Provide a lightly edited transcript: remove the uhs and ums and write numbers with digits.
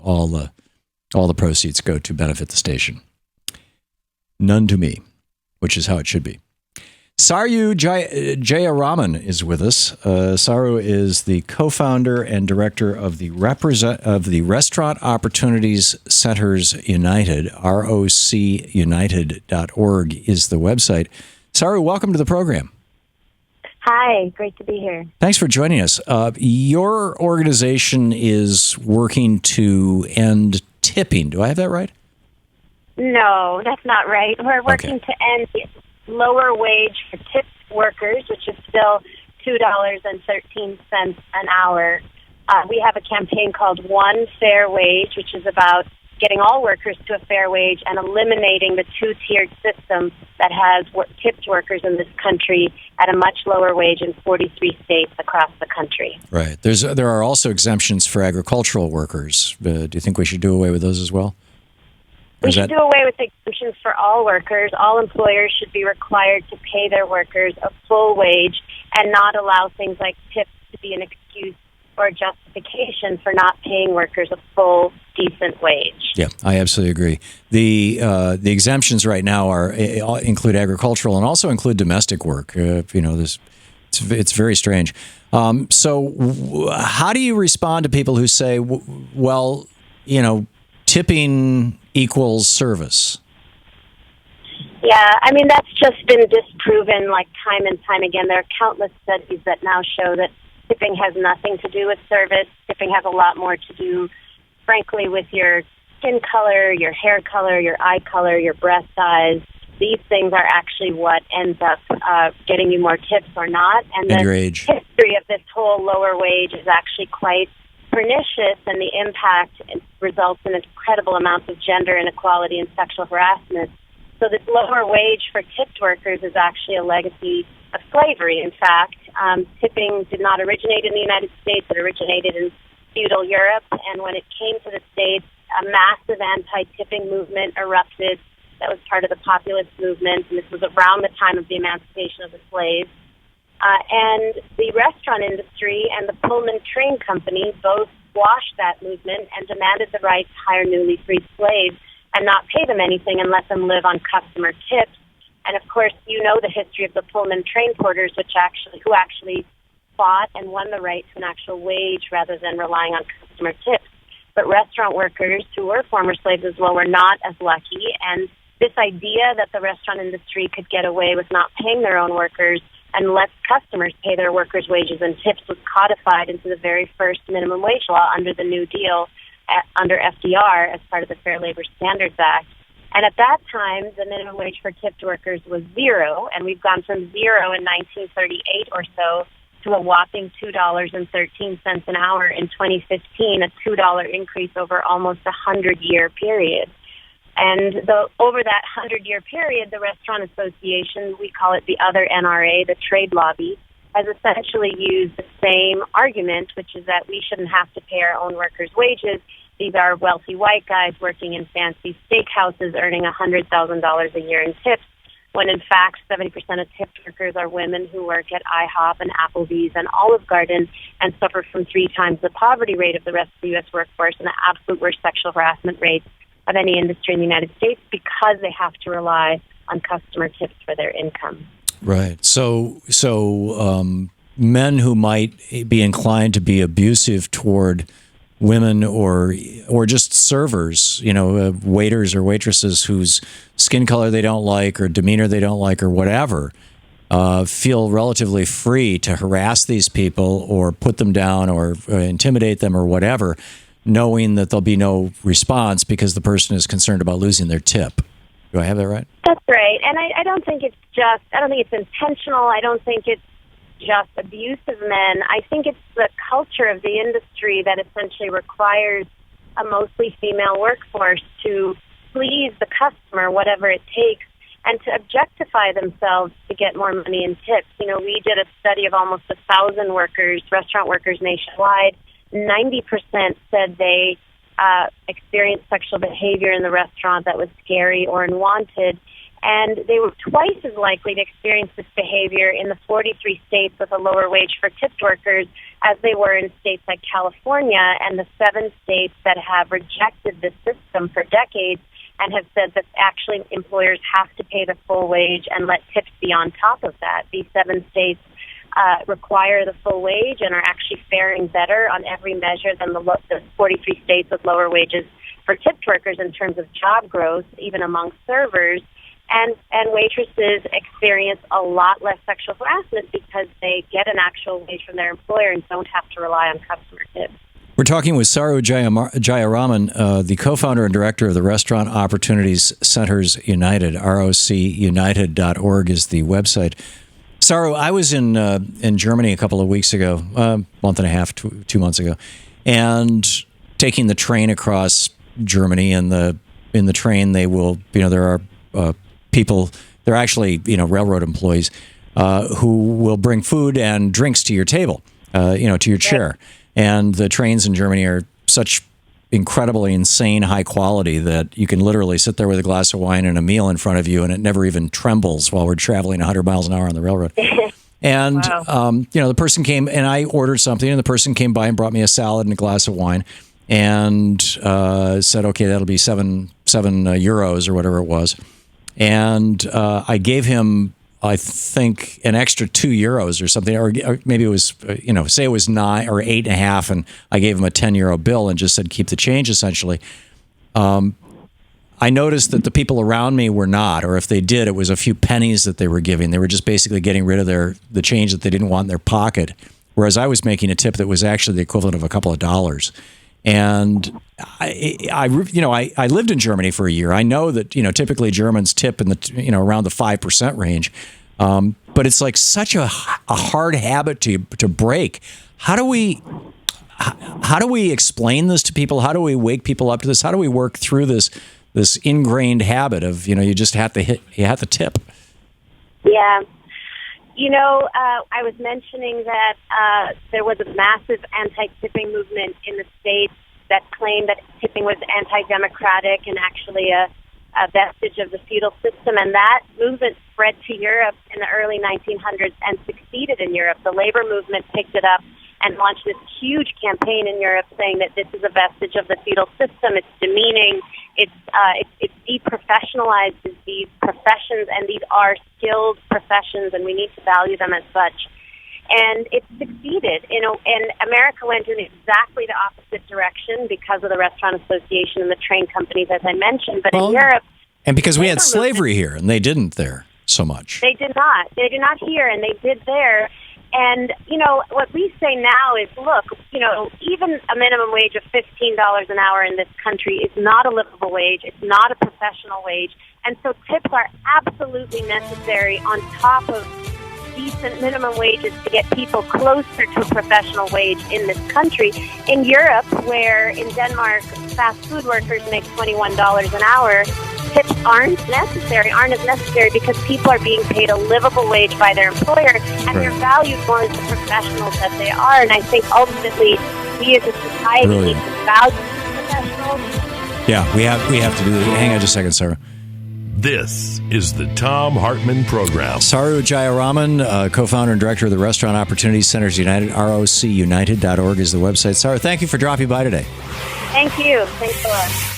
all the proceeds go to benefit the station. None to me, which is how it should be. Saru Jayaraman is with us. Saru is the co-founder and director of the Restaurant Opportunities Centers United. ROCUnited.org is the website. Saru, welcome to the program. Hi, great to be here. Thanks for joining us. Your organization is working to end tipping. Do I have that right? No, that's not right. We're working to end lower wage for tipped workers, which is still $2.13 an hour. We have a campaign called One Fair Wage, which is about getting all workers to a fair wage and eliminating the two-tiered system that has tipped workers in this country at a much lower wage in 43 states across the country. Right. There are also exemptions for agricultural workers. Do you think we should do away with those as well? We should do away with exemptions for all workers. All employers should be required to pay their workers a full wage and not allow things like tips to be an excuse or justification for not paying workers a full, decent wage. Yeah, I absolutely agree. The exemptions right now include agricultural and also include domestic work. It's very strange. So how do you respond to people who say, well, tipping equals service? Yeah, I mean, that's just been disproven like time and time again. There are countless studies that now show that tipping has nothing to do with service. Tipping has a lot more to do, frankly, with your skin color, your hair color, your eye color, your breast size. These things are actually what ends up getting you more tips or not. And your age. History of this whole lower wage is actually quite pernicious, and the impact results in incredible amounts of gender inequality and sexual harassment. So this lower wage for tipped workers is actually a legacy of slavery. In fact, tipping did not originate in the United States. It originated in feudal Europe, and when it came to the States, a massive anti-tipping movement erupted that was part of the populist movement, and this was around the time of the emancipation of the slaves. And the restaurant industry and the Pullman train company both squashed that movement and demanded the right to hire newly freed slaves and not pay them anything and let them live on customer tips. And of course, you know the history of the Pullman train porters, who actually fought and won the right to an actual wage rather than relying on customer tips. But restaurant workers, who were former slaves as well, were not as lucky. And this idea that the restaurant industry could get away with not paying their own workers and let customers pay their workers' wages and tips was codified into the very first minimum wage law under the New Deal, under FDR, as part of the Fair Labor Standards Act. And at that time, the minimum wage for tipped workers was $0, and we've gone from 0 in 1938 or so to a whopping $2.13 an hour in 2015, a $2 increase over almost a 100-year period. And over that 100-year period, the Restaurant Association, we call it the other NRA, the trade lobby, has essentially used the same argument, which is that we shouldn't have to pay our own workers' wages. These are wealthy white guys working in fancy steakhouses earning $100,000 a year in tips, when in fact 70% of tipped workers are women who work at IHOP and Applebee's and Olive Garden and suffer from 3 times the poverty rate of the rest of the U.S. workforce and the absolute worst sexual harassment rates of any industry in the United States because they have to rely on customer tips for their income. Right. So men who might be inclined to be abusive toward women or just servers, waiters or waitresses whose skin color they don't like or demeanor they don't like or whatever, feel relatively free to harass these people or put them down or intimidate them or whatever, knowing that there'll be no response because the person is concerned about losing their tip. Do I have that right? That's right. And I don't think it's intentional. I don't think it's just abuse of men. I think it's the culture of the industry that essentially requires a mostly female workforce to please the customer, whatever it takes, and to objectify themselves to get more money in tips. We did a study of almost 1,000 workers, restaurant workers nationwide. 90% said they experienced sexual behavior in the restaurant that was scary or unwanted. And they were twice as likely to experience this behavior in the 43 states with a lower wage for tipped workers as they were in states like California and the 7 states that have rejected this system for decades and have said that actually employers have to pay the full wage and let tips be on top of that. These 7 states require the full wage and are actually faring better on every measure than the 43 states with lower wages for tipped workers in terms of job growth, even among servers. And waitresses experience a lot less sexual harassment because they get an actual wage from their employer and don't have to rely on customer tips. We're talking with Saru Jayaraman, the co-founder and director of the Restaurant Opportunities Centers United. ROCUnited.org is the website. Saru, I was in Germany a couple of weeks ago, month and a half, 2 months ago, and taking the train across Germany. And in the train, they will, there are people, they're actually, railroad employees who will bring food and drinks to your table, to your chair. And the trains in Germany are such incredibly insane high quality that you can literally sit there with a glass of wine and a meal in front of you, and it never even trembles while we're traveling 100 miles an hour on the railroad. And, wow. The person came, and I ordered something, and the person came by and brought me a salad and a glass of wine and said, okay, that'll be seven euros or whatever it was. And I gave him, I think, an extra 2 euros or something, or maybe it was, say it was 9 or 8.5, and I gave him a 10 euro bill and just said, keep the change, essentially. I noticed that the people around me were not, or if they did, it was a few pennies that they were giving. They were just basically getting rid of the change that they didn't want in their pocket, whereas I was making a tip that was actually the equivalent of a couple of dollars. And I lived in Germany for a year. I know that, typically Germans tip in the, around the 5% range. But it's like such a hard habit to break. How do we explain this to people? How do we wake people up to this? How do we work through this ingrained habit of, you just have to tip? Yeah. I was mentioning that there was a massive anti-tipping movement in the States that claimed that tipping was anti-democratic and actually a vestige of the feudal system. And that movement spread to Europe in the early 1900s and succeeded in Europe. The labor movement picked it up and launched this huge campaign in Europe saying that this is a vestige of the feudal system. It's demeaning. It's deprofessionalized these professions, and these are skilled professions, and we need to value them as such. And it succeeded. And America went in exactly the opposite direction because of the Restaurant Association and the train companies, as I mentioned. But in Europe, and because we had slavery here, and they didn't there so much. They did not. They did not here, and they did there. And, what we say now is, look, even a minimum wage of $15 an hour in this country is not a livable wage. It's not a professional wage. And so tips are absolutely necessary on top of decent minimum wages to get people closer to a professional wage in this country. In Europe, where in Denmark fast food workers make $21 an hour, tips aren't as necessary because people are being paid a livable wage by their employer, and they're valued more as the professionals that they are. And I think ultimately we as a society need to value professionals. Yeah, we have to do that. Hang on just a second, Sarah. This is the Thom Hartmann Program. Saru Jayaraman, co-founder and director of the Restaurant Opportunities Centers United. ROCUnited.org is the website. Saru, thank you for dropping by today. Thank you. Thanks a lot.